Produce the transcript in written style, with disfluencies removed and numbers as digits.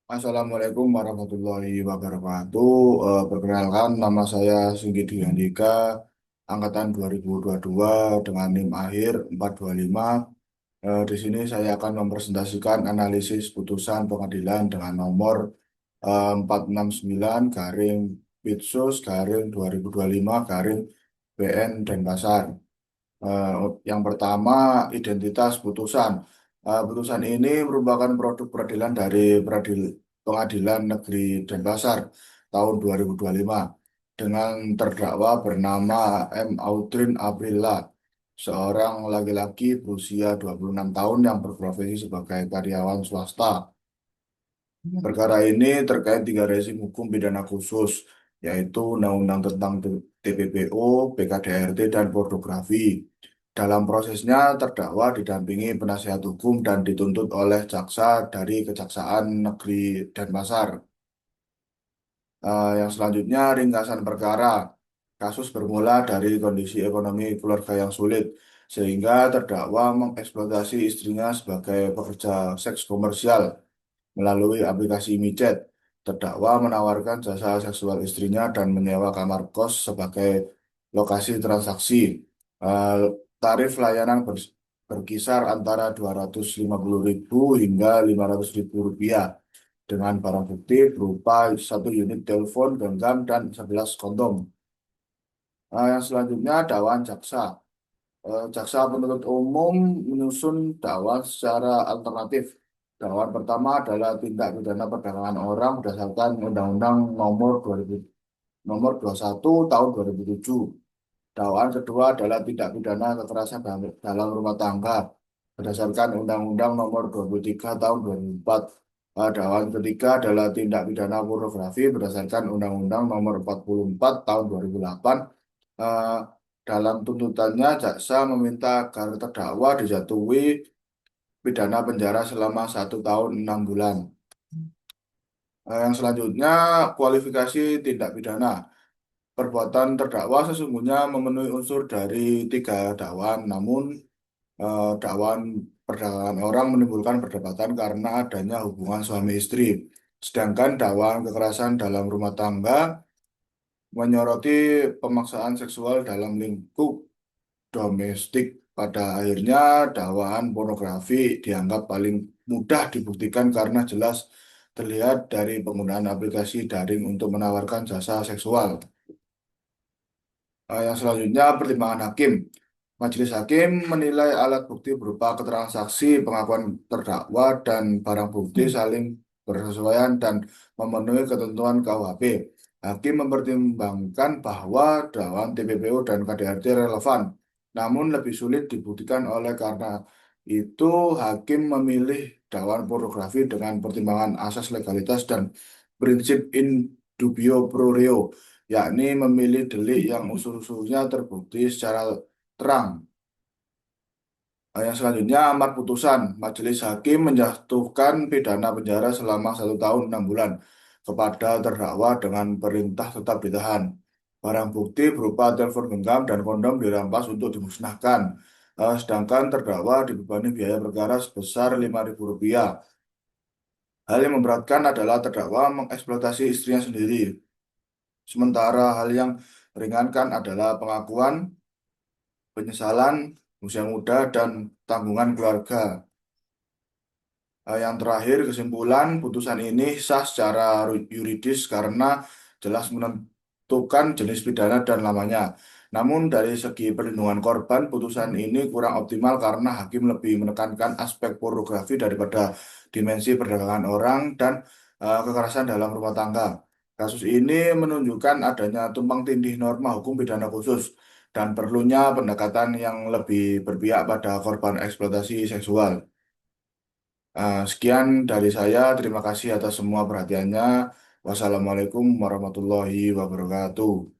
Assalamualaikum warahmatullahi wabarakatuh. Perkenalkan, nama saya Singgih Andika, angkatan 2022 dengan NIM akhir 425. Di sini saya akan mempresentasikan analisis putusan pengadilan dengan nomor 469 garing Pitsus garing 2025 garing BN Denpasar. Eh, yang pertama, identitas putusan. Putusan ini merupakan produk peradilan dari Pengadilan Negeri Denpasar tahun 2025 dengan terdakwa bernama M. Audrin Aprila, seorang laki-laki berusia 26 tahun yang berprofesi sebagai karyawan swasta. Perkara ini terkait tiga rezim hukum pidana khusus, yaitu Undang-Undang tentang TPPO, PKDRT, dan pornografi. Dalam prosesnya, terdakwa didampingi penasihat hukum dan dituntut oleh jaksa dari Kejaksaan Negeri Denpasar. Yang selanjutnya, ringkasan perkara. Kasus bermula dari kondisi ekonomi keluarga yang sulit, sehingga terdakwa mengeksploitasi istrinya sebagai pekerja seks komersial melalui aplikasi micet. Terdakwa menawarkan jasa seksual istrinya dan menyewa kamar kos sebagai lokasi transaksi. Eh, Tarif layanan berkisar antara 250.000 hingga 500.000 rupiah dengan barang bukti berupa satu unit telepon genggam dan 11 kondom. Yang selanjutnya dakwaan jaksa. Jaksa penuntut umum menyusun dakwaan secara alternatif. Dakwaan pertama adalah tindak pidana perdagangan orang berdasarkan Undang-Undang nomor 21 tahun 2007. Dakwaan kedua adalah tindak pidana kekerasan dalam rumah tangga berdasarkan Undang-Undang nomor 23 tahun 2004. Dakwaan ketiga adalah tindak pidana pornografi berdasarkan Undang-Undang nomor 44 tahun 2008. Eh, Dalam tuntutannya, jaksa meminta agar terdakwa dijatuhi pidana penjara selama 1 tahun 6 bulan. Yang selanjutnya, kualifikasi tindak pidana. Perbuatan terdakwa sesungguhnya memenuhi unsur dari tiga dakwaan, namun dakwaan perdagangan orang menimbulkan perdebatan karena adanya hubungan suami istri. Sedangkan dakwaan kekerasan dalam rumah tangga menyoroti pemaksaan seksual dalam lingkup domestik. Pada akhirnya, dakwaan pornografi dianggap paling mudah dibuktikan karena jelas terlihat dari penggunaan aplikasi daring untuk menawarkan jasa seksual. Yang selanjutnya, pertimbangan hakim. Majelis hakim menilai alat bukti berupa keterangan saksi, pengakuan terdakwa, dan barang bukti saling bersesuaian dan memenuhi ketentuan KUHP. Hakim mempertimbangkan bahwa dakwaan TPPO dan KDRT relevan, namun lebih sulit dibuktikan oleh karena itu hakim memilih dakwaan pornografi dengan pertimbangan asas legalitas dan prinsip in dubio pro reo, yakni memilih delik yang unsur-unsurnya terbukti secara terang. Yang selanjutnya, amar putusan. Majelis hakim menjatuhkan pidana penjara selama 1 tahun 6 bulan kepada terdakwa dengan perintah tetap ditahan. Barang bukti berupa telepon genggam dan kondom dirampas untuk dimusnahkan. Sedangkan terdakwa dibebani biaya perkara sebesar Rp5.000. Hal yang memberatkan adalah terdakwa mengeksploitasi istrinya sendiri. Sementara hal yang meringankan adalah pengakuan, penyesalan, usia muda, dan tanggungan keluarga. Yang terakhir, kesimpulan putusan ini sah secara yuridis karena jelas menentukan jenis pidana dan lamanya. Namun dari segi perlindungan korban, putusan ini kurang optimal karena hakim lebih menekankan aspek pornografi daripada dimensi perdagangan orang dan kekerasan dalam rumah tangga. Kasus ini menunjukkan adanya tumpang tindih norma hukum pidana khusus dan perlunya pendekatan yang lebih berpihak pada korban eksploitasi seksual. Sekian dari saya. Terima kasih atas semua perhatiannya. Wassalamualaikum warahmatullahi wabarakatuh.